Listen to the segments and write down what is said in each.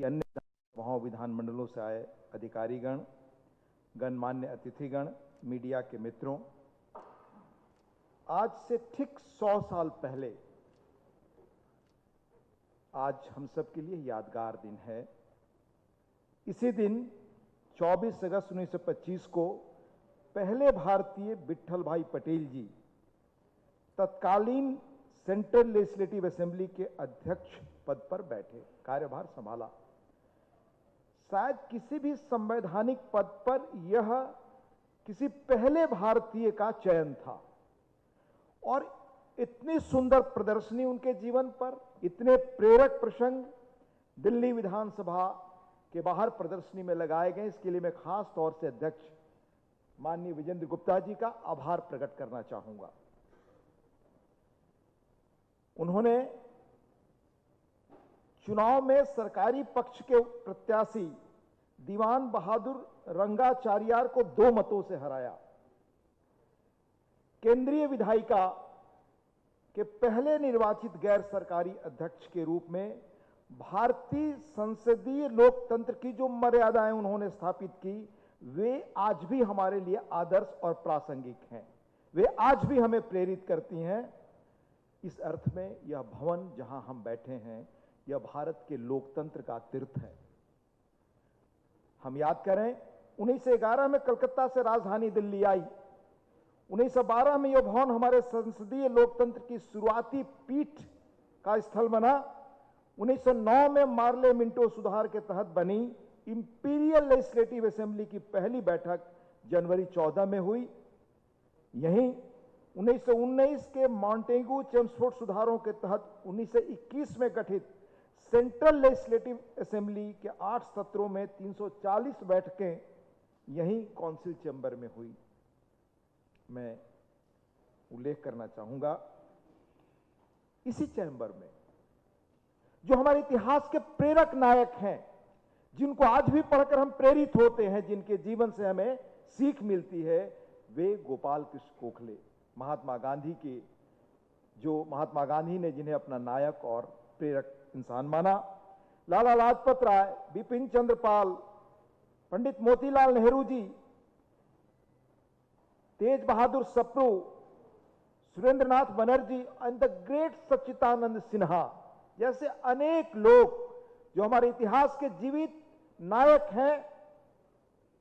कि अन्य वहाँ विधानमंडलों से आए अधिकारीगण, गणमान्य अतिथिगण, मीडिया के मित्रों, आज से ठीक 100 साल पहले आज हम सब के लिए यादगार दिन है। इसी दिन 24 अगस्त 1925 को पहले भारतीय विट्ठल भाई पटेल जी तत्कालीन सेंट्रल लेजिस्लेटिव असेंबली के अध्यक्ष पद पर बैठे, कार्यभार संभाला। शायद किसी भी संवैधानिक पद पर यह किसी पहले भारतीय का चयन था और इतनी सुंदर प्रदर्शनी उनके जीवन पर, इतने प्रेरक प्रसंग दिल्ली विधानसभा के बाहर प्रदर्शनी में लगाए गए। इसके लिए मैं खास तौर से अध्यक्ष माननीय विजेंद्र गुप्ता जी का आभार प्रकट करना चाहूंगा। उन्होंने चुनाव में सरकारी पक्ष के प्रत्याशी दीवान बहादुर रंगाचार्यार को 2 मतों से हराया। केंद्रीय विधायिका के पहले निर्वाचित गैर सरकारी अध्यक्ष के रूप में भारतीय संसदीय लोकतंत्र की जो मर्यादाएं उन्होंने स्थापित की, वे आज भी हमारे लिए आदर्श और प्रासंगिक हैं। वे आज भी हमें प्रेरित करती हैं। इस अर्थ में यह भवन जहां हम बैठे हैं, यह भारत के लोकतंत्र का तीर्थ है। हम याद करें, 1911 में कलकत्ता से राजधानी दिल्ली आई। 1912 में यह भवन हमारे संसदीय लोकतंत्र की शुरुआती पीठ का स्थल बना। 1909 में मार्ले मिंटो सुधार के तहत बनी इंपीरियल लेजिस्लेटिव असेंबली की पहली बैठक जनवरी 14 में हुई। यहीं 1919 के मॉन्टेगू चेम्सफोर्ड सुधारों के तहत 1921 में गठित सेंट्रल लेजिस्लेटिव असेंबली के 8 सत्रों में 340 बैठकें यहीं काउंसिल चैम्बर में हुई। मैं उल्लेख करना चाहूंगा, इसी चैम्बर में जो हमारे इतिहास के प्रेरक नायक हैं, जिनको आज भी पढ़कर हम प्रेरित होते हैं, जिनके जीवन से हमें सीख मिलती है, वे गोपाल कृष्ण गोखले, महात्मा गांधी के, जो महात्मा गांधी ने जिन्हें अपना नायक और प्रेरक इंसान माना, Lala Lajpat Rai, Bipin Chandra Pal, Pandit Motilal Nehru ji, Tej Bahadur Sapru, Surendranath Banerjee and the great Sachchidananda Sinha जैसे अनेक लोग जो हमारे इतिहास के जीवित नायक हैं,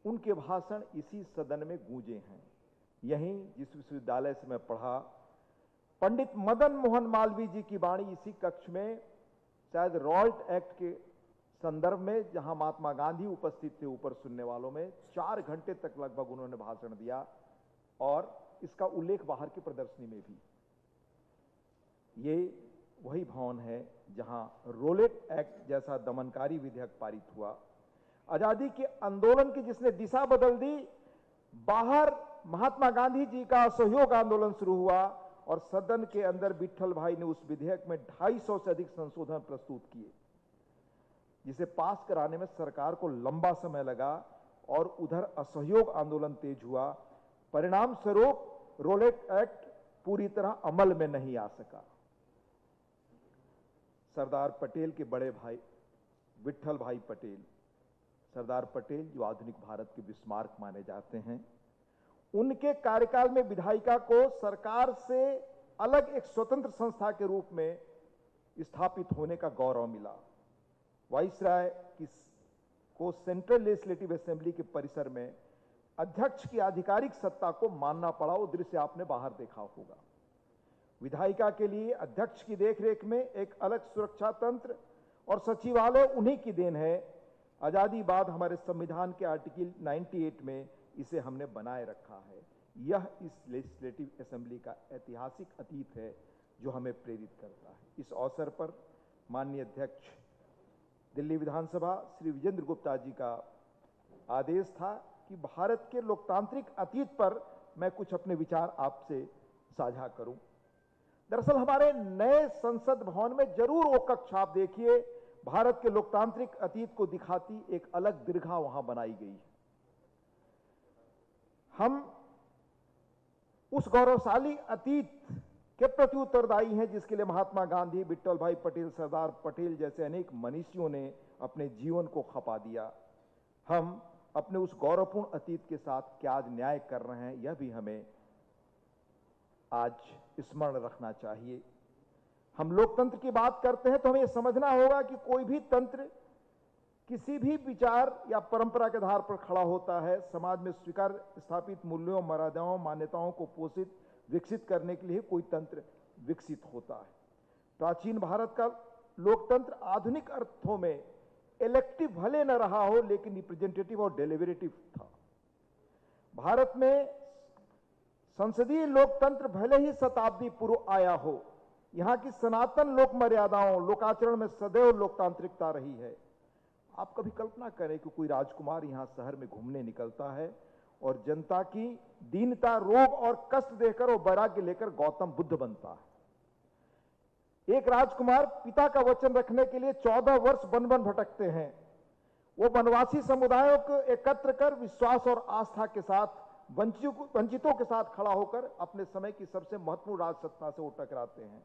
उनके भाषण इसी सदन में गूंजे हैं। यहीं जिस विश्वविद्यालय से मैं पढ़ा, पंडित मदन मोहन मालवीय जी की वाणी इसी कक्ष में, शायद रॉल्ट एक्ट के संदर्भ में, जहां महात्मा गांधी उपस्थित थे ऊपर सुनने वालों में, 4 घंटे तक लगभग उन्होंने भाषण दिया और इसका उल्लेख बाहर की प्रदर्शनी में भी। ये वही भवन है जहां रोलेट एक्ट जैसा दमनकारी विधेयक पारित हुआ। आजादी के आंदोलन की जिसने दिशा बदल दी, बाहर महात्मा गांधी जी का असहयोग आंदोलन शुरू हुआ और सदन के अंदर विट्ठल भाई ने उस विधेयक में 250 से अधिक संशोधन प्रस्तुत किए, जिसे पास कराने में सरकार को लंबा समय लगा और उधर असहयोग आंदोलन तेज हुआ। परिणाम स्वरूप रोलेट एक्ट पूरी तरह अमल में नहीं आ सका। सरदार पटेल के बड़े भाई विट्ठल भाई पटेल, सरदार पटेल जो आधुनिक भारत के बिस्मार्क माने जाते हैं, उनके कार्यकाल में विधायिका को सरकार से अलग एक स्वतंत्र संस्था के रूप में स्थापित होने का गौरव मिला। वाइसराय को सेंट्रल लेजिस्लेटिव असेंबली के परिसर में अध्यक्ष की आधिकारिक सत्ता को मानना पड़ा। वो दृश्य आपने बाहर देखा होगा। विधायिका के लिए अध्यक्ष की देखरेख में एक अलग सुरक्षा तंत्र और सचिवालय उन्हीं की देन है। आजादी बाद हमारे संविधान के आर्टिकल 98 में इसे हमने बनाए रखा है। यह इस लेजिस्लेटिव असेंबली का ऐतिहासिक अतीत है जो हमें प्रेरित करता है। इस अवसर पर माननीय अध्यक्ष दिल्ली विधानसभा श्री विजेंद्र गुप्ता जी का आदेश था कि भारत के लोकतांत्रिक अतीत पर मैं कुछ अपने विचार आपसे साझा करूं। दरअसल हमारे नए संसद भवन में जरूर वो कक्ष आप देखिए, भारत के लोकतांत्रिक अतीत को दिखाती एक अलग दीर्घा वहां बनाई गई है। हम उस गौरवशाली अतीत के प्रति उत्तरदायी हैं जिसके लिए महात्मा गांधी, विट्ठल भाई पटेल, सरदार पटेल जैसे अनेक मनीषियों ने अपने जीवन को खपा दिया। हम अपने उस गौरवपूर्ण अतीत के साथ क्या आज न्याय कर रहे हैं, यह भी हमें आज स्मरण रखना चाहिए। हम लोकतंत्र की बात करते हैं तो हमें यह समझना होगा कि कोई भी तंत्र किसी भी विचार या परंपरा के आधार पर खड़ा होता है। समाज में स्वीकार स्थापित मूल्यों, मर्यादाओं, मान्यताओं को पोषित विकसित करने के लिए कोई तंत्र विकसित होता है। प्राचीन भारत का लोकतंत्र आधुनिक अर्थों में इलेक्टिव भले न रहा हो, लेकिन रिप्रेजेंटेटिव और डेलिबरेटिव था। भारत में संसदीय लोकतंत्र भले ही शताब्दी पूर्व आया हो, यहां की सनातन लोक मर्यादाओं, लोकाचरण में सदैव लोकतांत्रिकता रही है। आप कभी कल्पना करें कि कोई राजकुमार यहां शहर में घूमने निकलता है और जनता की दीनता, रोग और कष्ट देखकर वो वैराग्य लेकर गौतम बुद्ध बनता है। एक राजकुमार पिता का वचन रखने के लिए 14 वर्ष वन वन भटकते हैं। वो वनवासी समुदायों को एकत्र कर विश्वास और आस्था के साथ वंचितों के साथ खड़ा होकर अपने समय की सबसे महत्वपूर्ण राजसत्ता से वो टकराते हैं।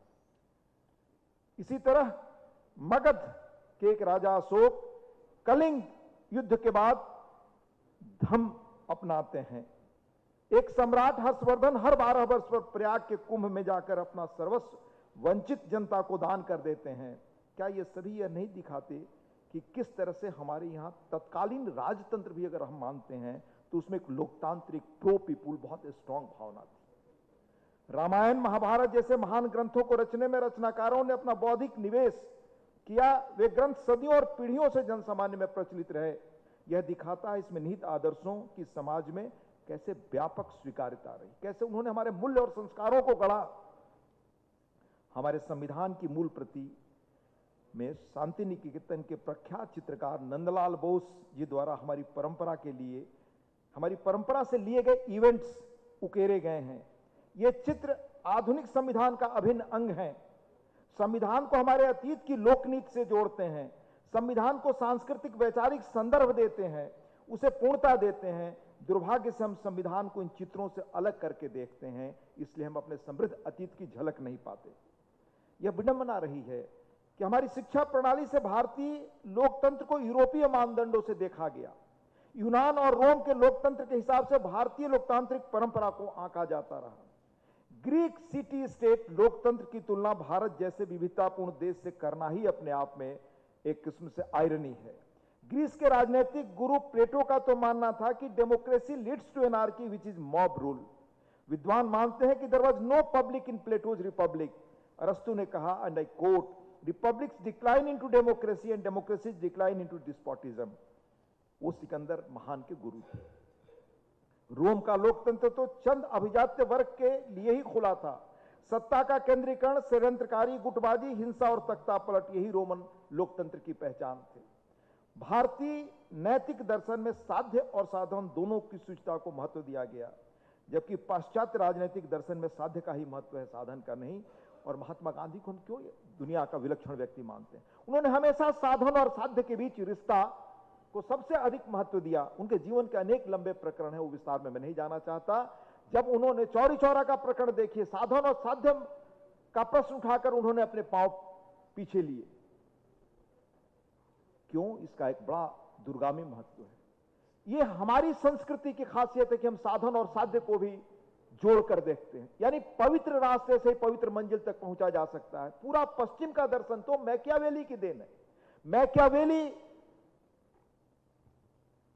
इसी तरह मगध के एक राजा अशोक कलिंग युद्ध के बाद धम्म अपनाते हैं। एक सम्राट हर्षवर्धन हर 12 वर्ष पर प्रयाग के कुंभ में जाकर अपना सर्वस्व वंचित जनता को दान कर देते हैं। क्या ये सभी यह नहीं दिखाते कि किस तरह से हमारे यहां तत्कालीन राजतंत्र भी अगर हम मानते हैं तो उसमें एक लोकतांत्रिक प्रो पीपुल बहुत स्ट्रांग भावना थी। रामायण, महाभारत जैसे महान ग्रंथों को रचने में रचनाकारों ने अपना बौद्धिक निवेश किया। वे ग्रंथ सदियों और पीढ़ियों से जनसामान्य में प्रचलित रहे। यह दिखाता है इसमें निहित आदर्शों की समाज में कैसे व्यापक स्वीकार्यता रही, कैसे उन्होंने हमारे मूल्य और संस्कारों को गढ़ा। हमारे संविधान की मूल प्रति में शांति निकेतन के प्रख्यात चित्रकार नंदलाल बोस जी द्वारा हमारी परंपरा से लिए गए इवेंट्स उकेरे गए हैं। ये चित्र आधुनिक संविधान का अभिन्न अंग है। संविधान को हमारे अतीत की लोकनीति से जोड़ते हैं, संविधान को सांस्कृतिक वैचारिक संदर्भ देते हैं, उसे पूर्णता देते हैं। दुर्भाग्य से हम संविधान को इन चित्रों से अलग करके देखते हैं, इसलिए हम अपने समृद्ध अतीत की झलक नहीं पाते। यह विडंबना रही है कि हमारी शिक्षा प्रणाली से भारतीय लोकतंत्र को यूरोपीय मानदंडों से देखा गया। यूनान और रोम के लोकतंत्र के हिसाब से भारतीय लोकतांत्रिक परंपरा को आंका जाता रहा। ग्रीक सिटी स्टेट लोकतंत्र की तुलना भारत जैसे विविधतापूर्ण देश से करना ही अपने आप में एक किस्म से आयरनी है। ग्रीस के राजनीतिक गुरु प्लेटो का तो मानना था कि democracy leads to anarchy which is mob rule. विद्वान मानते हैं कि there was no public in Plato's Republic. अरस्तु ने कहा, and I quote, republics decline into democracy and democracies decline into despotism. वो सिकंदर महान के गुरु थे। रोम का लोकतंत्र तो चंद अभिजात्य वर्ग के लिए ही खुला था। सत्ता का केंद्रीकरण, षड्यंत्रकारी गुटबाजी, हिंसा और तख्ता पलट, यही रोमन लोकतंत्र की पहचान थे। भारतीय नैतिक दर्शन में साध्य और साधन दोनों की सूचना को महत्व दिया गया, जबकि पाश्चात्य राजनीतिक दर्शन में साध्य का ही महत्व है, साधन का नहीं। और महात्मा गांधी को हम क्यों दुनिया का विलक्षण व्यक्ति मानते हैं? उन्होंने हमेशा साधन और साध्य के बीच रिश्ता को सबसे अधिक महत्व दिया। उनके जीवन के अनेक लंबे प्रकरण है, वो विस्तार में मैं नहीं जाना चाहता। जब उन्होंने चौरी चौरा का प्रकरण देखिए, साधन और साध्य का प्रश्न उठाकर उन्होंने अपने पांव पीछे लिए। क्यों? इसका एक बड़ा दूरगामी महत्व है। ये हमारी संस्कृति की खासियत है कि हम साधन और साध्य को भी जोड़कर देखते हैं, यानी पवित्र रास्ते से पवित्र मंजिल तक पहुंचा जा सकता है। पूरा पश्चिम का दर्शन तो मैकियावेली की देन है। मैकियावेली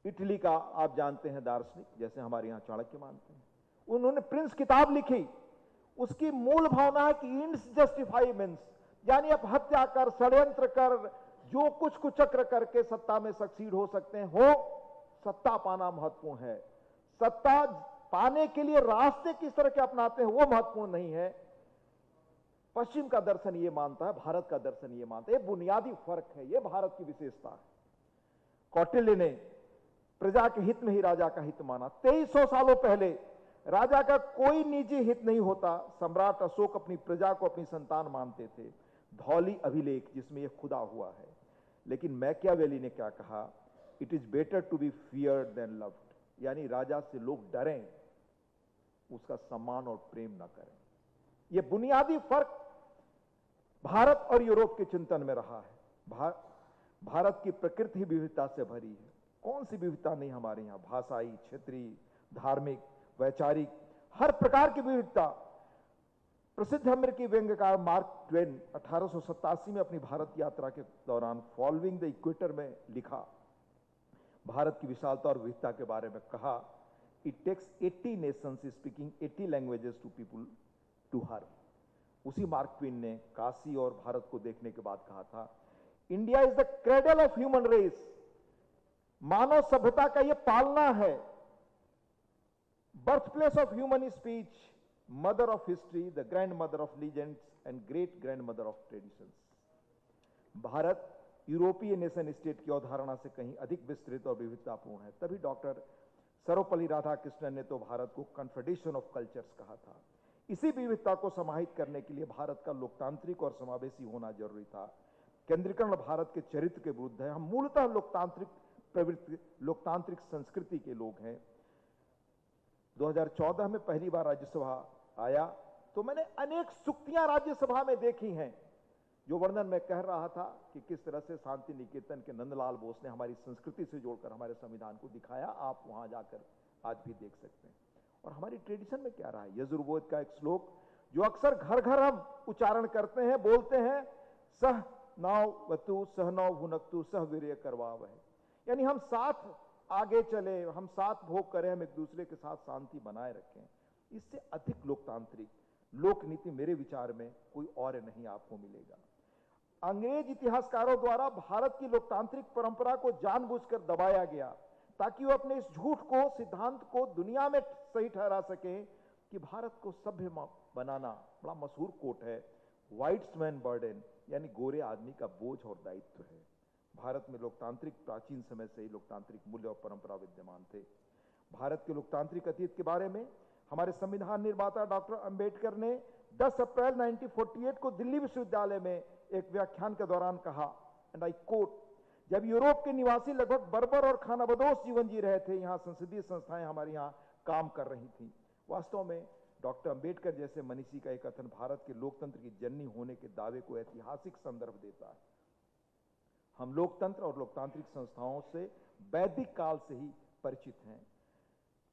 इटली का आप जानते हैं दार्शनिक, जैसे हमारे यहां चाणक्य मानते हैं। उन्होंने प्रिंस किताब लिखी, उसकी मूल भावना है कि इंड्स जस्टिफाई मीन्स, यानी आप हत्या कर, षड्यंत्र कर, जो कुछ कुचक्र करके सत्ता में सक्सीड हो सकते हैं हो। सत्ता पाना महत्वपूर्ण है। सत्ता पाने के लिए रास्ते किस तरह के अपनाते हैं वो महत्वपूर्ण नहीं है। पश्चिम का दर्शन ये मानता है, भारत का दर्शन ये मानता है। ये बुनियादी फर्क है, ये भारत की विशेषता है। कौटिल्य ने प्रजा के हित में ही राजा का हित माना। 2300 सालों पहले राजा का कोई निजी हित नहीं होता। सम्राट अशोक अपनी प्रजा को अपनी संतान मानते थे। धौली अभिलेख जिसमें यह खुदा हुआ है। लेकिन मैकियावेली ने क्या कहा? It is better to be feared than loved, यानी राजा से लोग डरें, उसका सम्मान और प्रेम ना करें। यह बुनियादी फर्क भारत और यूरोप के चिंतन में रहा है। भारत की प्रकृति विविधता से भरी है। कौन सी विविधता नहीं हमारे यहाँ, भाषाई, क्षेत्रीय, धार्मिक, वैचारिक, हर प्रकार की विविधता। प्रसिद्ध अमेरिकी व्यंग्यकार मार्क ट्वेन 1887 में अपनी भारत यात्रा के दौरान फॉलोइंग द इक्वेटर में लिखा, भारत की विशालता और विविधता के बारे में कहा, it takes 80 nations speaking 80 languages to people to her. उसी मार्क ट्वेन ने काशी और भारत को देखने के बाद कहा था, India is the cradle of human race, मानव सभ्यता का यह पालना है, birth place of human speech, mother of history, the grandmother of legends and great grandmother of traditions. Bharat यूरोपीय नेशन स्टेट की अवधारणा से कहीं अधिक विस्तृत और विविधतापूर्ण है। तभी डॉक्टर सर्वपल्ली राधाकृष्णन ने तो भारत को कन्फेडरेशन ऑफ कल्चर्स कहा था। इसी विविधता को समाहित करने के लिए भारत का लोकतांत्रिक और समावेशी होना जरूरी था। केंद्रीकरण भारत के चरित्र के विरुद्ध है। हम मूलतः लोकतांत्रिक प्रवृत्ति, लोकतांत्रिक संस्कृति के लोग हैं। 2014 में पहली बार राज्यसभा आया तो मैंने अनेक सुक्तियां राज्यसभा में देखी हैं, जो वर्णन मैं कह रहा था कि किस तरह से शांति निकेतन के नंदलाल बोस ने हमारी संस्कृति से जोड़कर हमारे संविधान को दिखाया। आप वहां जाकर आज भी देख सकते हैं। और हमारी ट्रेडिशन में क्या रहा है, यजुर्वेद का एक श्लोक जो अक्सर घर घर हम उच्चारण करते हैं, बोलते हैं, सह नाव वतु सह नौ भुनक्तु सह वीर्य करवाव है, यानी हम साथ आगे चले, हम साथ भोग करें, हम एक दूसरे के साथ शांति बनाए रखें। इससे अधिक लोकतांत्रिक लोक नीति मेरे विचार में कोई और नहीं आपको मिलेगा। अंग्रेज इतिहासकारों द्वारा भारत की लोकतांत्रिक परंपरा को जानबूझकर दबाया गया ताकि वो अपने इस झूठ को, सिद्धांत को दुनिया में सही ठहरा सके कि भारत को सभ्य बनाना, बड़ा मशहूर कोट है, व्हाइट्स मैन बर्डन, यानी गोरे आदमी का बोझ और दायित्व है। भारत में लोकतांत्रिक प्राचीन समय से ही लोकतांत्रिक मूल्य और परंपरा विद्यमान थे। भारत के लोकतांत्रिक अतीत के बारे में हमारे संविधान निर्माता डॉक्टर अंबेडकर ने 10 अप्रैल 1948 को दिल्ली विश्वविद्यालय में एक व्याख्यान के दौरान कहा, एंड आई कोट, जब यूरोप के निवासी लगभग बर्बर और खानाबदोश जीवन जी रहे थे, यहां संसदीय संस्थाएं हमारे यहां काम कर रही थी। वास्तव में डॉक्टर अंबेडकर जैसे मनीषी का एक कथन भारत के लोकतंत्र की जननी होने के दावे को ऐतिहासिक संदर्भ देता है। हम लोकतंत्र और लोकतांत्रिक संस्थाओं से वैदिक काल से ही परिचित हैं।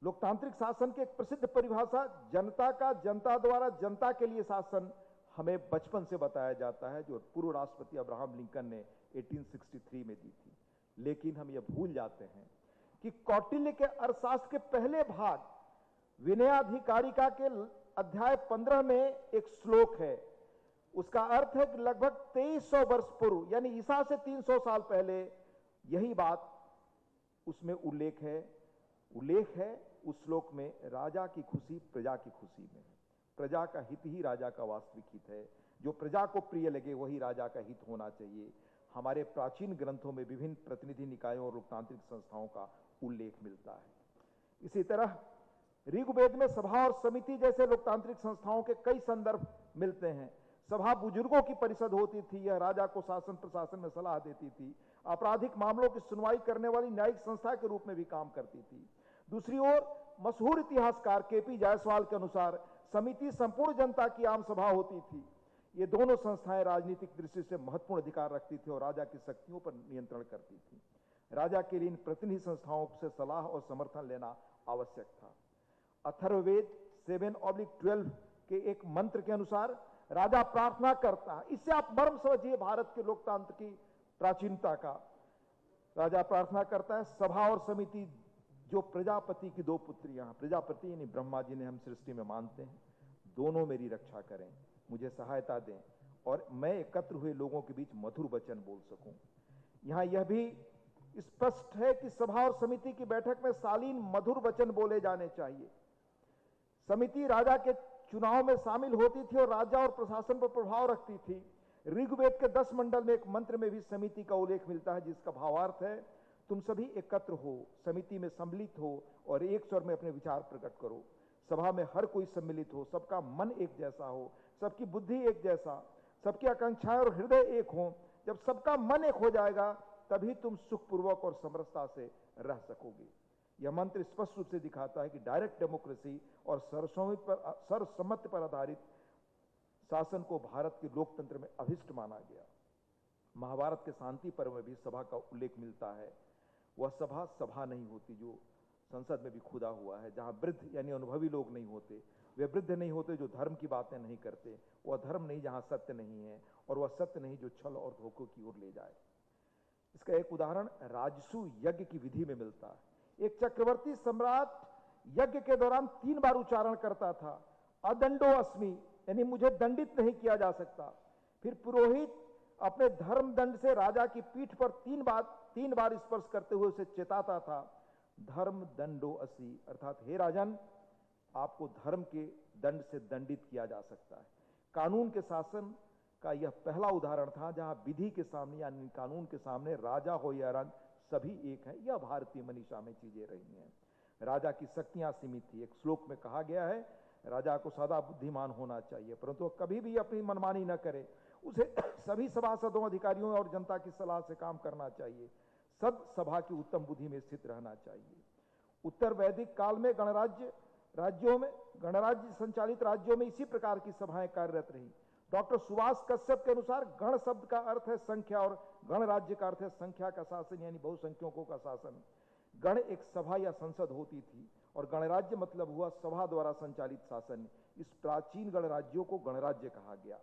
लोकतांत्रिक शासन की एक प्रसिद्ध परिभाषा, जनता का जनता द्वारा जनता के लिए शासन, हमें बचपन से बताया जाता है, जो पूर्व राष्ट्रपति अब्राहम लिंकन ने 1863 में दी थी। लेकिन हम यह भूल जाते हैं कि कौटिल्य के अर्थशास्त्र के पहले भाग विनयाधिकारिका के अध्याय 15 में एक श्लोक है। उसका अर्थ है कि लगभग 2300 वर्ष पूर्व, यानी ईसा से 300 साल पहले, यही बात उसमें उल्लेख है उस श्लोक में, राजा की खुशी प्रजा की खुशी में है। प्रजा का हित ही राजा का वास्तविक हित है। जो प्रजा को प्रिय लगे वही राजा का हित होना चाहिए। हमारे प्राचीन ग्रंथों में विभिन्न प्रतिनिधि निकायों और लोकतांत्रिक संस्थाओं का उल्लेख मिलता है। इसी तरह ऋग्वेद में सभा और समिति जैसे लोकतांत्रिक संस्थाओं के कई संदर्भ मिलते हैं। सभा बुजुर्गों की परिषद होती थी, यह राजा को शासन प्रशासन में सलाह देती थी। आपराधिक मामलों की सुनवाई करने वाली न्यायिक संस्था के रूप में भी काम करती थी। दूसरी ओर मशहूर इतिहासकार केपी जायसवाल के अनुसार समिति संपूर्ण जनता की आम सभा होती थी। ये दोनों संस्थाएं राजनीतिक दृष्टि से महत्वपूर्ण अधिकार रखती थी और राजा की शक्तियों पर नियंत्रण करती थी। राजा के लिए इन प्रतिनिधि संस्थाओं से सलाह और समर्थन लेना आवश्यक था। अथर्ववेद 7/12 के एक मंत्र के अनुसार राजा प्रार्थना करता है। इससे आप मर्म समझिए भारत के लोकतंत्र की प्राचीनता का। राजा प्रार्थना करता है, सभा और समिति जो प्रजापति की 2 पुत्रियां, प्रजापति यानी ब्रह्मा जी ने हम सृष्टि में मानते हैं, दोनों मेरी रक्षा करें, मुझे सहायता दें और मैं एकत्र हुए लोगों के बीच मधुर वचन बोल सकूं। यहां यह भी स्पष्ट है कि सभा और समिति की बैठक में शालीन मधुर वचन बोले जाने चाहिए। समिति राजा के चुनाव में शामिल होती थी और राजा और प्रशासन पर प्रभाव रखती थी। ऋग्वेद के 10 मंडल में एक मंत्र में भी समिति का उल्लेख मिलता है, जिसका भावार्थ है, तुम सभी एकत्र हो, समिति में सम्मिलित हो और एक स्वर में अपने विचार प्रकट करो। सभा में हर कोई सम्मिलित हो, सबका मन एक जैसा हो, सबकी बुद्धि एक जैसा, सबकी आकांक्षाएं और हृदय एक हो। जब सबका मन एक हो जाएगा तभी तुम सुखपूर्वक और समरसता से रह सकोगे। यह मंत्र स्पष्ट रूप से दिखाता है कि डायरेक्ट डेमोक्रेसी और सर्वसम्मति पर आधारित शासन को भारत के लोकतंत्र में अभिष्ट माना गया। महाभारत के शांति पर्व में भी सभा का उल्लेख मिलता है। वह सभा सभा नहीं होती जो संसद में भी खुदा हुआ है, जहां वृद्ध यानी अनुभवी लोग नहीं होते। वे वृद्ध नहीं होते जो धर्म की बातें नहीं करते। वह धर्म नहीं जहां सत्य नहीं है, और वह सत्य नहीं जो छल और धोखे की ओर ले जाए। इसका एक उदाहरण राजसू यज्ञ की विधि में मिलता है। एक चक्रवर्ती सम्राट यज्ञ के दौरान 3 बार उच्चारण करता था, अदंडो अस्मि, यानी मुझे दंडित नहीं किया जा सकता। फिर पुरोहित अपने धर्म दंड से राजा की पीठ पर 3 बार स्पर्श करते हुए उसे चेताता था, धर्म दंडो असि, अर्थात हे राजन, आपको धर्म के दंड से दंडित किया जा सकता है। कानून के शासन का यह पहला उदाहरण था जहां विधि के सामने यानी कानून के सामने राजा हो या रंग सभी एक हैं। यह भारतीय मनीषा में चीजें रही हैं। राजा की शक्तियां सीमित थी। एक श्लोक में कहा गया है, राजा को सदा बुद्धिमान होना चाहिए, परंतु वह कभी भी अपनी मनमानी न करे। उसे सभी सभासदों, अधिकारियों और जनता की सलाह से काम करना चाहिए। सद सभा की उत्तम बुद्धि में स्थित रहना चाहिए। उत्तर वैदिक काल में गणराज्य संचालित राज्यों में इसी प्रकार की सभाएं कार्यरत रही। डॉक्टर सुभाष कश्यप के अनुसार गण शब्द का अर्थ है संख्या और गणराज्य का अर्थ है संख्या का शासन, यानी बहुसंख्यकों का शासन। गण एक सभा या संसद होती थी और गणराज्य मतलब हुआ सभा द्वारा संचालित शासन। इस प्राचीन गणराज्यों को गणराज्य कहा गया।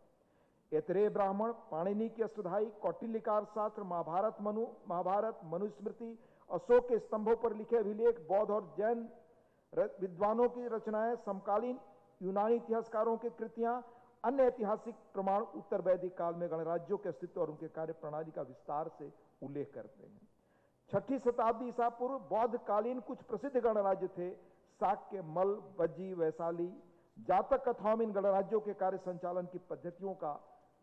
ऐतरेय ब्राह्मण, पाणिनि की अष्टाध्यायी, कौटिल्य शास्त्र, महाभारत, मनुस्मृति, अशोक के स्तंभों पर लिखे अभिलेख, बौद्ध और जैन विद्वानों की रचनाएं, समकालीन यूनानी इतिहासकारों की कृतियां, अन्य ऐतिहासिक प्रमाण उत्तर वैदिक काल में गणराज्यों के अस्तित्व और उनके कार्य प्रणाली का विस्तार से उल्लेख करते हैं। 6ठी शताब्दी ईसा पूर्व बौद्ध कालीन कुछ प्रसिद्ध गणराज्य थे। शाक्य, मल, बज्जी, वैशाली। जातक कथाओं में इन गणराज्यों के कार्य संचालन की पद्धतियों का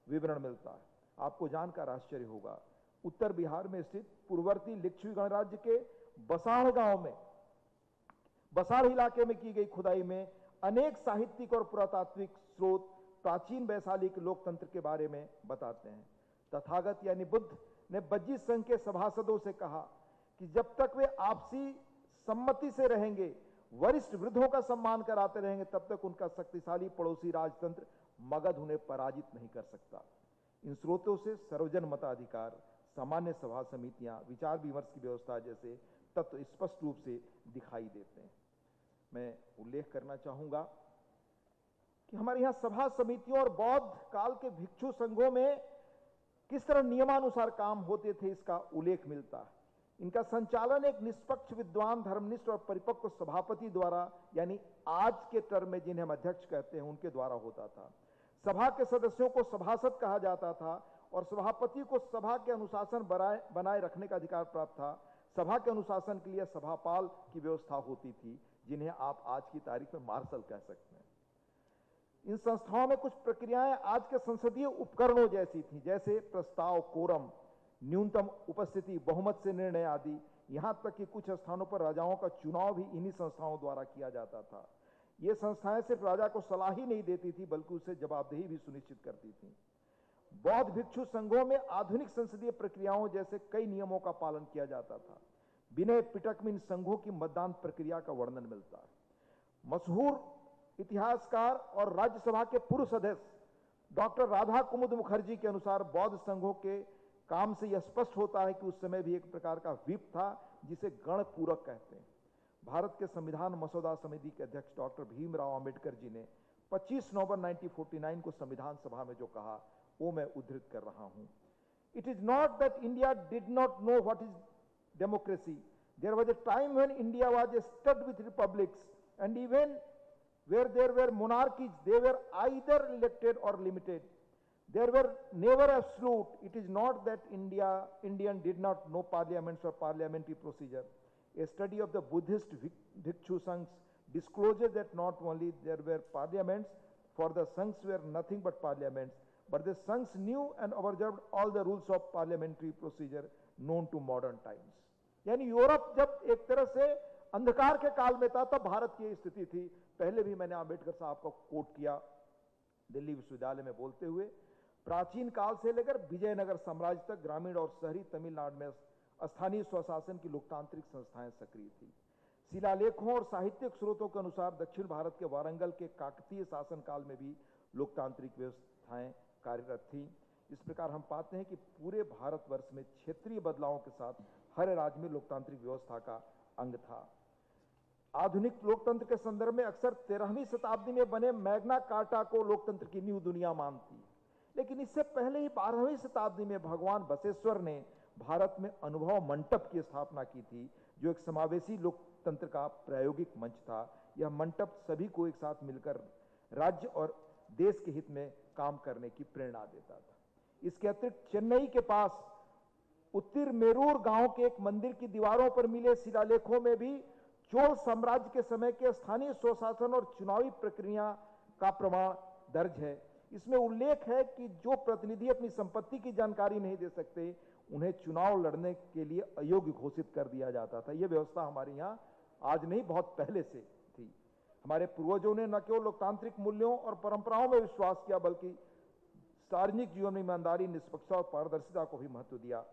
विवरण मिलता है। आपको जानकर आश्चर्य होगा, उत्तर बिहार में स्थित पूर्ववर्ती लिच्छवी गणराज्य के बसाड़ गांव में, बसाड़ इलाके में की गई खुदाई में अनेक साहित्यिक और पुरातात्विक स्रोत प्राचीन वैशाली के लोकतंत्र के बारे में बताते हैं। तथागत यानी बुद्ध ने बज्जी संघ के सभासदों से कहा कि जब तक वे आपसी सम्मति से रहेंगे, वरिष्ठ वृद्धों का सम्मान कराते रहेंगे, तब तक उनका शक्तिशाली पड़ोसी राजतंत्र मगध उन्हें पराजित नहीं कर सकता। इन स्रोतों से सर्वजन मताधिकार, सामान्य सभा समितियां, विचार विमर्श की व्यवस्था जैसे तत्व स्पष्ट रूप से दिखाई देते हैं। मैं उल्लेख करना चाहूंगा कि हमारे यहाँ सभा समितियों और बौद्ध काल के भिक्षु संघों में किस तरह नियमानुसार काम होते थे, इसका उल्लेख मिलता है। इनका संचालन एक निष्पक्ष, विद्वान, धर्मनिष्ठ और परिपक्व सभापति द्वारा, यानी आज के टर्म में जिन्हें हम अध्यक्ष कहते हैं, उनके द्वारा होता था। सभा के सदस्यों को सभासद कहा जाता था और सभापति को सभा के अनुशासन बनाए रखने का अधिकार प्राप्त था। सभा के अनुशासन के लिए सभापाल की व्यवस्था होती थी, जिन्हें आप आज की तारीख में मार्शल कह सकते हैं। इन संस्थाओं में कुछ प्रक्रियाएं आज के संसदीय उपकरणों जैसी थी, जैसे प्रस्ताव, कोरम, न्यूनतम उपस्थिति, बहुमत से निर्णय आदि। यहां तक कि कुछ स्थानों पर राजाओं का चुनाव भी इन्हीं संस्थाओं द्वारा किया जाता था। ये संस्थाएं सिर्फ राजा को सलाह ही नहीं देती थी, बल्कि उसे जवाबदेही भी सुनिश्चित करती थी। बौद्ध भिक्षु संघों में आधुनिक संसदीय प्रक्रियाओं जैसे कई नियमों का पालन किया जाता था। विनय पिटक में इन संघों की मतदान प्रक्रिया का वर्णन मिलता है। मशहूर इतिहासकार और राज्यसभा के पूर्व सदस्य डॉक्टर राधा कुमुद मुखर्जी के अनुसार बौद्ध संघों के काम से यह स्पष्ट होता है कि उस समय भी एक प्रकार का व्हिप था, जिसे गण पूरक कहते हैं। भारत के संविधान मसौदा समिति के अध्यक्ष डॉक्टर भीमराव अंबेडकर जी ने 25 नवंबर 1949 को संविधान सभा में जो कहा, वो मैं उद्धृत कर रहा हूं। It is not that India did not know what is democracy. There was a time when India was studded with republics, and even where there were monarchies, they were either elected or limited. There were never absolute. It is not that Indian did not know parliaments or parliamentary procedure. A study of the Buddhist Bhikshu Sanghs discloses that not only there were parliaments, for the Sanghs were nothing but parliaments, but the Sanghs knew and observed all the rules of parliamentary procedure known to modern times. यानी Europe जब एक तरह से अंधकार के काल में था, तब भारत की स्थिति थी। पहले भी मैंने अंबेडकर साहब का कोट किया दिल्ली विश्वविद्यालय में बोलते हुए। प्राचीन काल से लेकर विजयनगर साम्राज्य तक ग्रामीण और शहरी तमिलनाडु में स्थानीय स्वशासन की लोकतांत्रिक संस्थाएं सक्रिय थी। शिलालेखों और साहित्यिक स्रोतों के अनुसार दक्षिण भारत के वारंगल के काकतीय शासन काल में भी लोकतांत्रिक व्यवस्थाएं कार्यरत थी। इस प्रकार हम पाते हैं कि पूरे भारतवर्ष में क्षेत्रीय बदलावों के साथ हर राज्य में लोकतांत्रिक व्यवस्था का अंग था। आधुनिक लोकतंत्र के संदर्भ में अक्सर 13वीं शताब्दी में बने मैग्ना कार्टा को लोकतंत्र की नींव दुनिया मानती है, लेकिन इससे पहले ही 12वीं शताब्दी में भगवान बसवेश्वर ने भारत में अनुभव मंटप की स्थापना की थी, जो एक समावेशी लोकतंत्र का प्रायोगिक मंच था। यह मंटप सभी को एक साथ मिलकर राज्य और देश के हित में काम करने की प्रेरणा देता था। इसके अतिरिक्त चेन्नई के पास उत्तिरमेरूर गांव के एक मंदिर की दीवारों पर मिले शिलालेखों में भी चोल साम्राज्य के समय के स्थानीय स्वशासन और चुनावी प्रक्रिया का प्रमाण दर्ज है। इसमें उल्लेख है कि जो प्रतिनिधि अपनी संपत्ति की जानकारी नहीं दे सकते, उन्हें चुनाव लड़ने के लिए अयोग्य घोषित कर दिया जाता था। यह व्यवस्था हमारे यहाँ आज नहीं, बहुत पहले से थी। हमारे पूर्वजों ने न केवल लोकतांत्रिक मूल्यों और परंपराओं में विश्वास किया, बल्कि सार्वजनिक जीवन में ईमानदारी, निष्पक्षता और पारदर्शिता को भी महत्व दिया।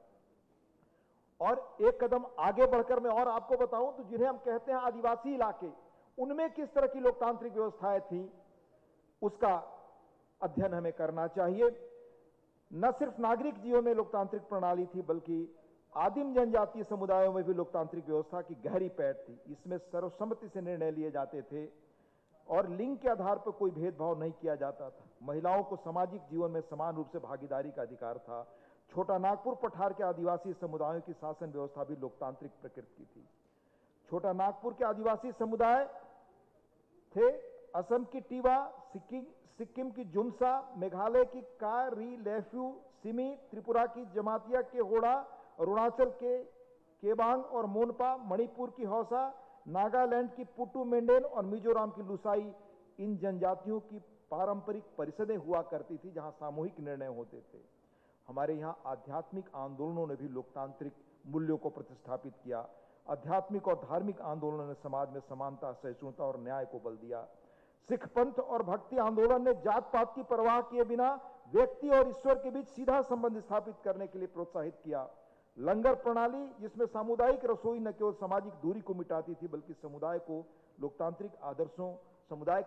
और एक कदम आगे बढ़कर मैं और आपको बताऊं तो जिन्हें हम कहते हैं आदिवासी इलाके, उनमें किस तरह की लोकतांत्रिक व्यवस्थाएं थी, उसका अध्ययन हमें करना चाहिए। न सिर्फ नागरिक जीवन में लोकतांत्रिक प्रणाली थी, बल्कि आदिम जनजातीय समुदायों में भी लोकतांत्रिक व्यवस्था की गहरी पैठ थी। इसमें सर्वसम्मति से निर्णय लिए जाते थे और लिंग के आधार पर कोई भेदभाव नहीं किया जाता था। महिलाओं को सामाजिक जीवन में समान रूप से भागीदारी का अधिकार था। छोटा नागपुर पठार के आदिवासी समुदायों की शासन व्यवस्था भी लोकतांत्रिक प्रकृति की थी। छोटा नागपुर के आदिवासी समुदाय थे असम की टीवा, सिक्किम की जुमसा, मेघालय की का, री, लेफ्यू, सिमी, त्रिपुरा की जमातिया के होड़ा, अरुणाचल के केबांग और मोनपा, मणिपुर की हौसा, नागालैंड की पुटू मेंडेन और मिजोरम की लुसाई। इन जनजातियों की पारंपरिक परिषदें हुआ करती थी जहां सामूहिक निर्णय होते थे। हमारे यहाँ आध्यात्मिक आंदोलनों ने भी लोकतांत्रिक मूल्यों को प्रतिस्थापित किया। आध्यात्मिक और धार्मिक आंदोलनों ने समाज में समानता, सहिष्णुता और न्याय को बल दिया। सिख पंथ और भक्ति आंदोलन ने जात पात की परवाह किए बिना व्यक्ति और ईश्वर के बीच सीधा संबंध स्थापित करने के लिए प्रोत्साहित किया। लंगर प्रणाली, जिसमें सामुदायिक रसोई न केवल सामाजिक दूरी को मिटाती थी, बल्कि समुदाय के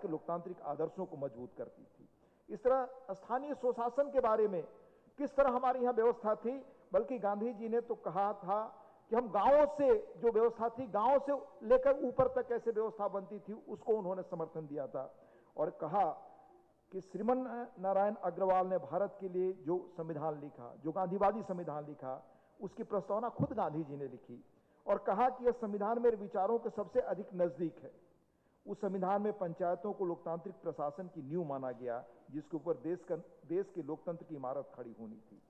लोकतांत्रिक आदर्शों को मजबूत करती थी। इस तरह स्थानीय स्वशासन के बारे में किस तरह हमारे यहाँ व्यवस्था थी, बल्कि गांधी जी ने तो कहा था कि हम गांवों से जो व्यवस्था थी, गांवों से लेकर ऊपर तक कैसे व्यवस्था बनती थी, उसको उन्होंने समर्थन दिया था और कहा कि श्रीमन नारायण अग्रवाल ने भारत के लिए जो संविधान लिखा, जो गांधीवादी संविधान लिखा, उसकी प्रस्तावना खुद गांधी जी ने लिखी और कहा कि यह संविधान मेरे विचारों के सबसे अधिक नजदीक है। उस संविधान में पंचायतों को लोकतांत्रिक प्रशासन की नींव माना गया, जिसके ऊपर देश के लोकतंत्र की इमारत खड़ी होनी थी।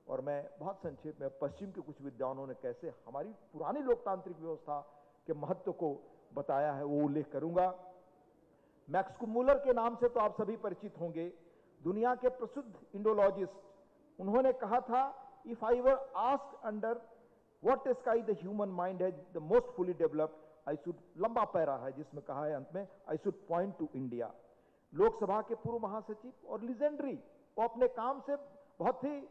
और मैं बहुत संक्षेप में पश्चिम के कुछ विद्वानों ने कैसे हमारी पुरानी लोकतांत्रिक व्यवस्था के महत्व को बताया है, वो उल्लेख करूंगा। मैक्स मुलर के नाम से तो आप सभी परिचित होंगे, दुनिया के प्रसिद्ध इंडोलॉजिस्ट। उन्होंने कहा था, if I were asked under what sky the human mind has the most fully developed, I should, लंबा पैरा है जिसमें कहा है अंत में, I should point two India. Lok Sabha के पूर्व महासचिव और लीजेंडरी, वो अपने काम से बहुत ही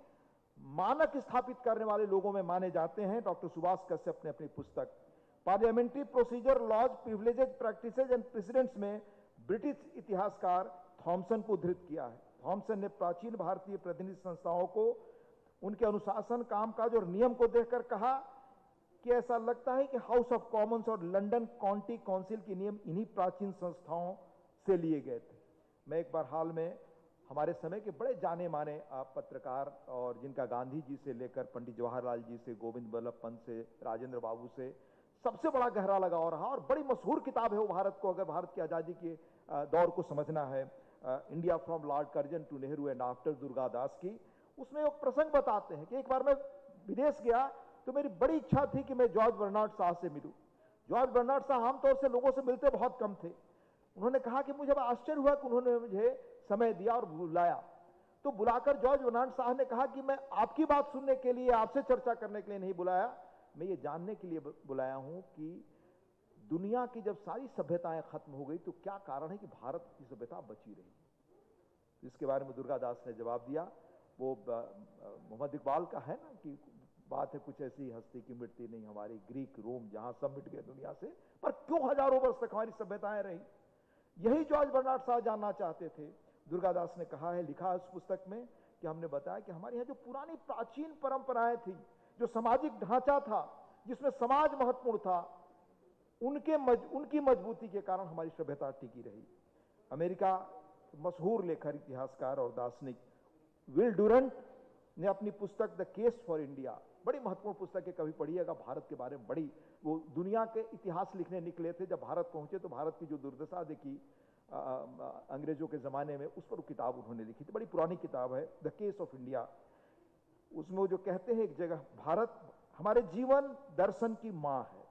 मानक स्थापित करने वाले लोगों में माने जाते हैं, डॉक्टर सुभाष कश्यप ने अपनी पुस्तक parliamentary procedure, laws, privileges, practices and precedents में ब्रिटिश इतिहासकार थॉमसन को उद्धृत किया है। थॉमसन ने प्राचीन भारतीय प्रतिनिधि संस्थाओं को उनके अनुशासन, कामकाज और नियम को देखकर कहा कि ऐसा लगता है कि हाउस ऑफ कॉमन्स और लंदन काउंटी काउंसिल के नियम इन्हीं प्राचीन संस्थाओं से लिए गए थे। मैं एक बार हाल में हमारे समय के बड़े जाने माने पत्रकार, और जिनका गांधी जी से लेकर पंडित जवाहरलाल जी से, गोविंद बल्लभ पंत से, राजेंद्र बाबू से सबसे बड़ा गहरा लगाव रहा, और बड़ी मशहूर किताब है वो भारत को, अगर भारत की आज़ादी के दौर को समझना है, India from Lord Curzon to Nehru and after Durgadas की। उसमें एक प्रसंग बताते हैं कि एक बार मैं विदेश गया तो मेरी बड़ी इच्छा थी कि मैं जॉर्ज बर्नार्ड शाह से मिलूं। जॉर्ज बर्नार्ड शाह आमतौर से लोगों से मिलते बहुत कम थे। उन्होंने कहा कि मुझे आश्चर्य हुआ कि उन्होंने मुझे समय दिया और बुलाया। तो बुलाकर जॉर्ज बर्नार्ड शाह ने कहा कि मैं आपकी बात सुनने के लिए, आपसे चर्चा करने के लिए नहीं बुलाया, मैं ये जानने के लिए बुलाया हूं कि दुनिया की जब सारी सभ्यताएं खत्म हो गई तो क्या कारण है कि भारत की सभ्यता बची रही। इसके बारे में दुर्गादास ने जवाब दिया, वो मोहम्मद इकबाल का है ना कि बात है कुछ ऐसी हस्ती की मिटती नहीं, हमारी ग्रीक, रोम, जहां सब मिट गए दुनिया से, पर क्यों हजारों वर्ष तक हमारी सभ्यताएं रही। यही जॉर्ज बर्नार्ड शाह जानना चाहते थे। दुर्गादास ने कहा है, लिखा है उस पुस्तक में कि हमने बताया कि हमारे यहाँ जो पुरानी प्राचीन परंपराएं थी, जो सामाजिक ढांचा था, जिसमें समाज महत्वपूर्ण था, उनकी मजबूती के कारण हमारी सभ्यता टिकी रही। अमेरिका मशहूर लेखक, इतिहासकार और दार्शनिक विल डुरंट ने अपनी पुस्तक द केस फॉर इंडिया, बड़ी महत्वपूर्ण पुस्तक है, कभी पढ़िएगा, भारत के बारे में बड़ी, वो दुनिया के इतिहास लिखने निकले थे। जब भारत पहुंचे तो भारत की जो दुर्दशा देखी अंग्रेजों के ज़माने में, उस पर वो किताब उन्होंने लिखी थी, बड़ी पुरानी किताब है द केस ऑफ इंडिया। उसमें वो जो कहते हैं एक जगह, भारत हमारे जीवन दर्शन की माँ है,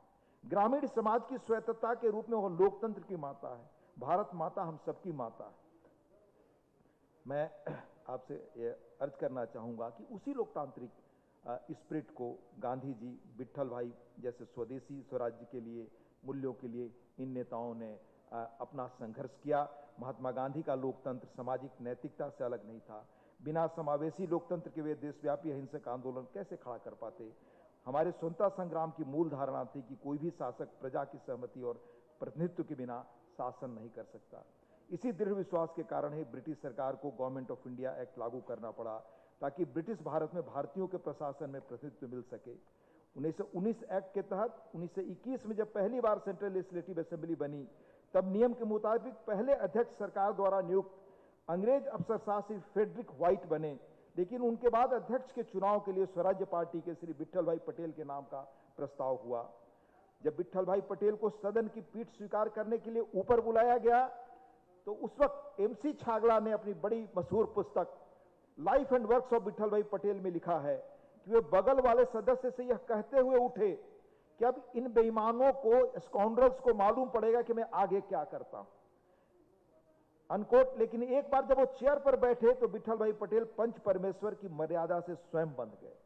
ग्रामीण समाज की स्वायत्तता के रूप में वह लोकतंत्र की माता है, भारत माता हम सबकी माता है। मैं आपसे ये अर्ज करना चाहूँगा कि उसी लोकतांत्रिक स्पिरिट को गांधी जी, विट्ठल भाई जैसे स्वदेशी स्वराज्य के लिए, मूल्यों के लिए इन नेताओं ने अपना संघर्ष किया। महात्मा गांधी का लोकतंत्र सामाजिक नैतिकता से अलग नहीं था। बिना समावेशी लोकतंत्र के वे देशव्यापी अहिंसक आंदोलन कैसे खड़ा कर पाते। हमारे स्वतंत्रता संग्राम की मूल धारणा थी कि कोई भी शासक प्रजा की सहमति और प्रतिनिधित्व के बिना शासन नहीं कर सकता। इसी दृढ़ विश्वास के कारण ही ब्रिटिश सरकार को गवर्नमेंट ऑफ इंडिया एक्ट लागू करना पड़ा, ताकि ब्रिटिश भारत में भारतीयों के प्रशासन में प्रतिनिधित्व मिल सके। 1919 एक्ट के तहत 1921 में जब पहली बार सेंट्रल लेजिस्लेटिव असेंबली बनी, तब नियम के मुताबिक पहले अध्यक्ष सरकार द्वारा नियुक्त अंग्रेज अफसरशाही फ्रेडरिक व्हाइट बने, लेकिन उनके बाद अध्यक्ष के चुनाव के लिए स्वराज्य पार्टी के श्री विट्ठल भाई पटेल के नाम का प्रस्ताव हुआ। जब विट्ठल भाई पटेल को सदन की पीठ स्वीकार करने के लिए ऊपर बुलाया गया, तो उस वक्त एमसी छागला ने अपनी बड़ी मशहूर पुस्तक life and works of Vitthal भाई पटेल में लिखा है कि वे बगल वाले सदस्य से यह कहते हुए उठे कि अब इन बेईमानों को, स्काउंड्रल्स को मालूम पड़ेगा कि मैं आगे क्या करता हूं, अनकोट। लेकिन एक बार जब वो चेयर पर बैठे तो विट्ठल भाई पटेल पंच परमेश्वर की मर्यादा से स्वयं बंध गए।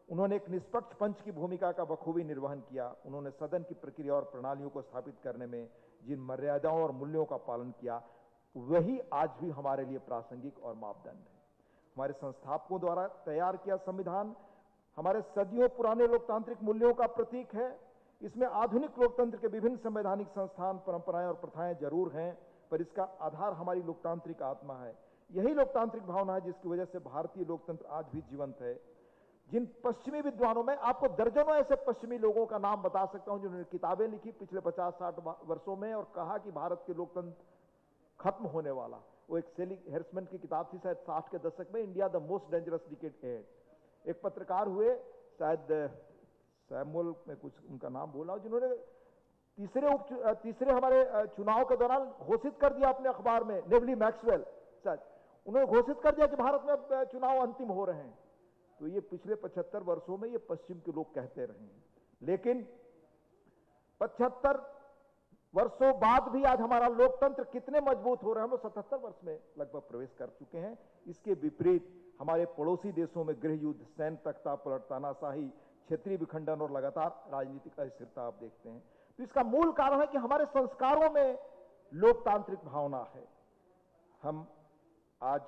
उन्होंने एक निष्पक्ष पंच की भूमिका का बखूबी निर्वहन किया। उन्होंने सदन की प्रक्रिया और प्रणालियों को स्थापित करने में जिन मर्यादाओं और मूल्यों का पालन किया, वही आज भी हमारे लिए प्रासंगिक और मापदंड है। हमारे संस्थापकों द्वारा तैयार किया संविधान हमारे सदियों पुराने लोकतांत्रिक मूल्यों का प्रतीक है। इसमें आधुनिक लोकतंत्र के विभिन्न संवैधानिक संस्थान, परंपराएं और प्रथाएं जरूर हैं, पर इसका आधार हमारी लोकतांत्रिक आत्मा है। यही लोकतांत्रिक भावना है जिसकी वजह से भारतीय लोकतंत्र आज भी जीवंत है। जिन पश्चिमी विद्वानों में, आपको दर्जनों ऐसे पश्चिमी लोगों का नाम बता सकता हूं जिन्होंने किताबें लिखी पिछले 50-60 वर्षों में और कहा कि भारत के लोकतंत्र खत्म होने वाला। वो एक सेली हेर्समैन की किताब थी शायद 60 के दशक में, India the most dangerous decade ahead. एक पत्रकार हुए, शायद सैमुअल में कुछ उनका नाम बोला, जिन्होंने तीसरे हमारे चुनाव के दौरान घोषित कर दिया अपने अखबार में, नेवली मैक्सवेल शायद, उन्होंने घोषित कर दिया कि भारत में चुनाव अंतिम हो रहे हैं। तो ये पिछले 75 वर्षों में ये पश्चिम के लोग कहते रहे हैं, लेकिन 75 वर्षों बाद भी आज हमारा लोकतंत्र कितने मजबूत हो रहे हैं। हम लोग 77 वर्ष में लगभग प्रवेश कर चुके हैं। इसके विपरीत हमारे पड़ोसी देशों में गृह युद्ध, सैन्य तख्ता पलट, तानाशाही, क्षेत्रीय विखंडन और लगातार राजनीतिक अस्थिरता आप देखते हैं। तो इसका मूल कारण है कि हमारे संस्कारों में लोकतांत्रिक भावना है। हम आज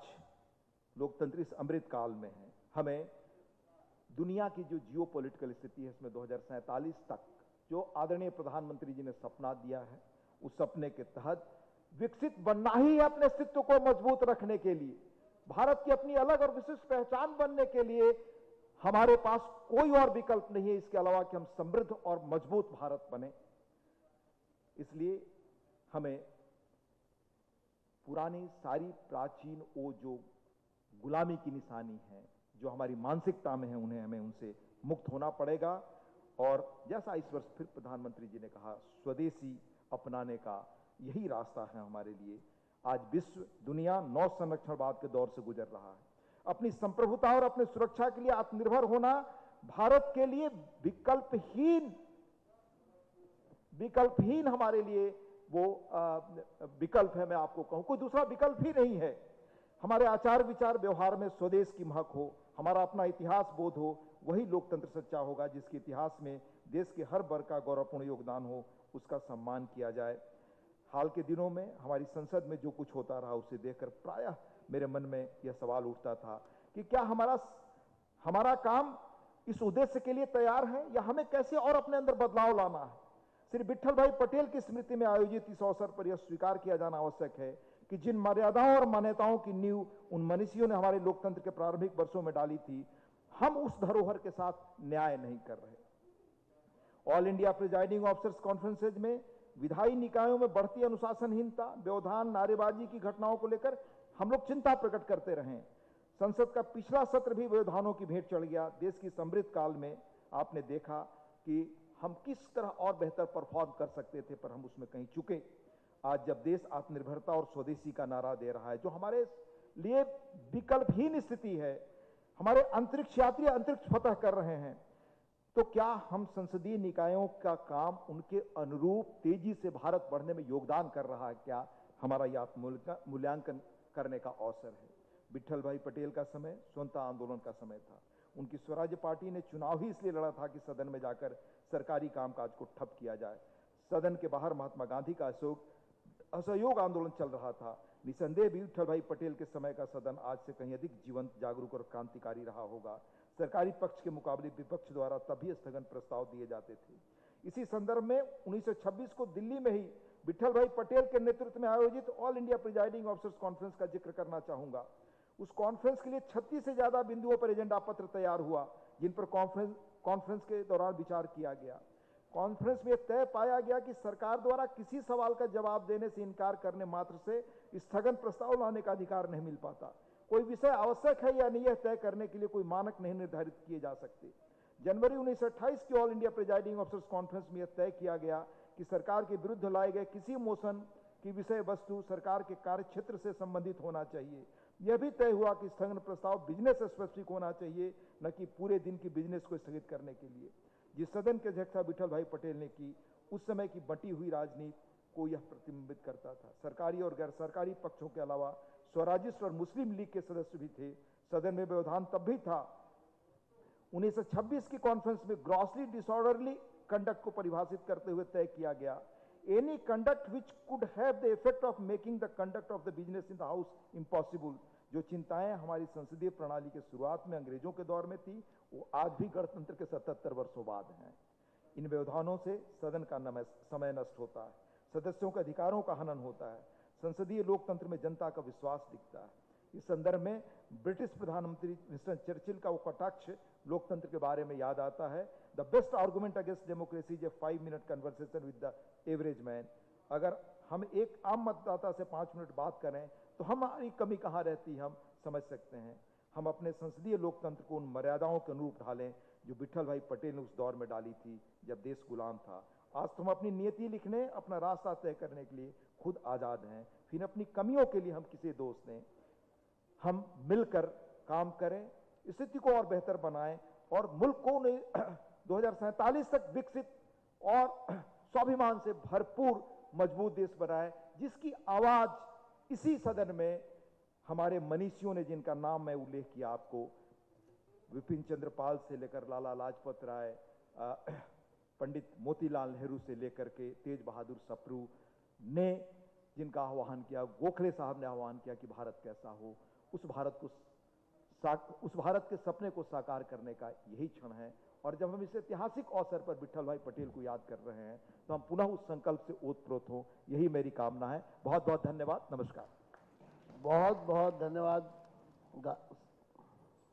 लोकतंत्र इस अमृत काल में हैं। हमें दुनिया की जो जियो पॉलिटिकल स्थिति है, इसमें 2047 तक जो आदरणीय प्रधानमंत्री जी ने सपना दिया है, उस सपने के तहत विकसित बनना ही है। अपने अस्तित्व को मजबूत रखने के लिए, भारत की अपनी अलग और विशिष्ट पहचान बनने के लिए हमारे पास कोई और विकल्प नहीं है इसके अलावा कि हम समृद्ध और मजबूत भारत बने। इसलिए हमें पुरानी सारी प्राचीन वो जो गुलामी की निशानी है, जो हमारी मानसिकता में है, उन्हें हमें उनसे मुक्त होना पड़ेगा। और जैसा इस वर्ष फिर प्रधानमंत्री जी ने कहा, स्वदेशी अपनाने का यही रास्ता है हमारे लिए। आज विश्व दुनिया नौ संरक्षणवाद के दौर से गुजर रहा है। अपनी संप्रभुता और अपनी सुरक्षा के लिए आत्मनिर्भर होना भारत के लिए विकल्पहीन हमारे लिए वो विकल्प है। मैं आपको कहूं, कोई दूसरा विकल्प ही नहीं है। हमारे आचार विचार व्यवहार में स्वदेश की महक हो, हमारा अपना इतिहास बोध हो, वही लोकतंत्र सच्चा होगा जिसके इतिहास में देश के हर वर्ग का गौरवपूर्ण योगदान हो, उसका सम्मान किया जाए। हाल के दिनों में हमारी संसद में जो कुछ होता रहा, उसे देखकर प्रायः मेरे मन में यह सवाल उठता था कि क्या हमारा काम इस उद्देश्य के लिए तैयार है, या हमें कैसे और अपने अंदर बदलाव लाना है। श्री विट्ठल भाई पटेल की स्मृति में आयोजित इस अवसर पर यह स्वीकार किया जाना आवश्यक है कि जिन मर्यादाओं और मान्यताओं की नींव उन मनीषियों ने हमारे लोकतंत्र के प्रारंभिक वर्षों में डाली थी, हम उस धरोहर के साथ न्याय नहीं कर रहे। All India presiding officers conferences में विधायी निकायों में बढ़ती अनुशासनहीनता, व्यवधान, नारेबाजी की घटनाओं को लेकर हम लोग चिंता प्रकट करते रहे। संसद का पिछला सत्र भी व्यवधानों की भेंट चढ़ गया। देश की समृद्ध काल में आपने देखा कि हम किस तरह और बेहतर परफॉर्म कर सकते थे, पर हम उसमें कहीं चुके। आज जब देश आत्मनिर्भरता और स्वदेशी का नारा दे रहा है, जो हमारे लिए विकल्पहीन स्थिति है, हमारे अंतरिक्ष यात्री अंतरिक्ष फतह कर रहे हैं, तो क्या हम संसदीय निकायों का काम उनके अनुरूप तेजी से भारत बढ़ने में योगदान कर रहा है? क्या हमारा यह मूल्यांकन करने का अवसर है। विट्ठल भाई पटेल का समय स्वतंत्रता आंदोलन का समय था। उनकी स्वराज्य पार्टी ने चुनाव ही इसलिए लड़ा था कि सदन में जाकर सरकारी कामकाज को ठप किया जाए। सदन के बाहर महात्मा गांधी का असहयोग आंदोलन चल रहा था। निसंदेह विट्ठल भाई पटेल के समय का सदन आज से कहीं अधिक जीवंत, जागरूक और क्रांतिकारी रहा होगा। सरकारी पक्ष के मुकाबले विपक्ष द्वारा तभी स्थगन प्रस्ताव दिए जाते थे। इसी संदर्भ में 1926 को दिल्ली में ही विट्ठल भाई पटेल के नेतृत्व में आयोजित all India presiding officers conference का जिक्र करना चाहूंगा। उस कॉन्फ्रेंस के लिए 36 से ज्यादा बिंदुओं पर एजेंडा पत्र तैयार हुआ, जिन पर कॉन्फ्रेंस के दौरान विचार किया गया। कॉन्फ्रेंस में तय पाया गया कि सरकार द्वारा किसी सवाल का जवाब देने से इनकार करने मात्र से स्थगन प्रस्ताव लाने का अधिकार नहीं मिल पाता। कोई विषय आवश्यक है या नहीं, यह तय करने के लिए कोई मानक नहीं निर्धारित किए जा सकते। जनवरी 1928 की all India presiding officers conference में यह तय किया गया कि सरकार के विरुद्ध लाए गए किसी मोशन की विषय वस्तु सरकार के कार्यक्षेत्र से संबंधित होना चाहिए। यह भी तय हुआ कि स्थगन प्रस्ताव बिजनेस स्पेसिफिक होना चाहिए, न कि पूरे दिन की बिजनेस को स्थगित करने के लिए। जिस सदन की अध्यक्षता विट्ठल भाई पटेल ने की, उस समय की बंटी हुई राजनीति को यह प्रतिबिंबित करता था। सरकारी और गैर सरकारी पक्षों के अलावा स्वराजिस्ट और मुस्लिम लीग के सदस्य भी थे। सदन में व्यवधान तब भी था। 1926 की कॉन्फ्रेंस में ग्रॉसली डिसऑर्डरली कंडक्ट को परिभाषित करते हुए तय किया गया, any conduct which could have the effect of making the conduct of the business in the house impossible. जो चिंताएं हमारी संसदीय प्रणाली के शुरुआत में अंग्रेजों के दौर में थी, वो आज भी गणतंत्र के 77 वर्षों बाद हैं। इन व्यवधानों से सदन का समय नष्ट होता है, सदस्यों के अधिकारों का हनन होता है, संसदीय लोकतंत्र में जनता का विश्वास दिखता है। इस संदर्भ में ब्रिटिश प्रधानमंत्री विंस्टन चर्चिल का वो कटाक्ष लोकतंत्र के बारे में याद आता है, the best argument against democracy is a 5-minute conversation with the average man. अगर हम एक आम मतदाता से 5 मिनट बात करें तो हमारी कमी कहाँ रहती है, हम समझ सकते हैं। हम अपने संसदीय लोकतंत्र को उन मर्यादाओं के अनुरूप ढालें जो विट्ठल भाई पटेल ने उस दौर में डाली थी जब देश गुलाम था। आज तो हम अपनी नीति लिखने, अपना रास्ता तय करने के लिए खुद आज़ाद हैं। फिर अपनी कमियों के लिए हम किसे दोष दें? हम मिलकर काम करें, स्थिति को और बेहतर बनाएं और मुल्क को 2047 तक विकसित और स्वाभिमान से भरपूर मजबूत देश बनाएं, जिसकी आवाज इसी सदन में हमारे मनीषियों ने, जिनका नाम मैं उल्लेख किया आपको, विपिन चंद्र पाल से लेकर लाला लाजपत राय, पंडित मोतीलाल नेहरू से लेकर के तेज बहादुर सप्रू ने जिनका आह्वान किया, गोखले साहब ने आह्वान किया कि भारत कैसा हो, उस भारत के सपने को साकार करने का यही क्षण है। और जब हम इस ऐतिहासिक अवसर पर विट्ठल भाई पटेल को याद कर रहे हैं तो हम पुनः उस संकल्प से ओतप्रोत हों, यही मेरी कामना है। बहुत बहुत धन्यवाद। नमस्कार। बहुत बहुत धन्यवाद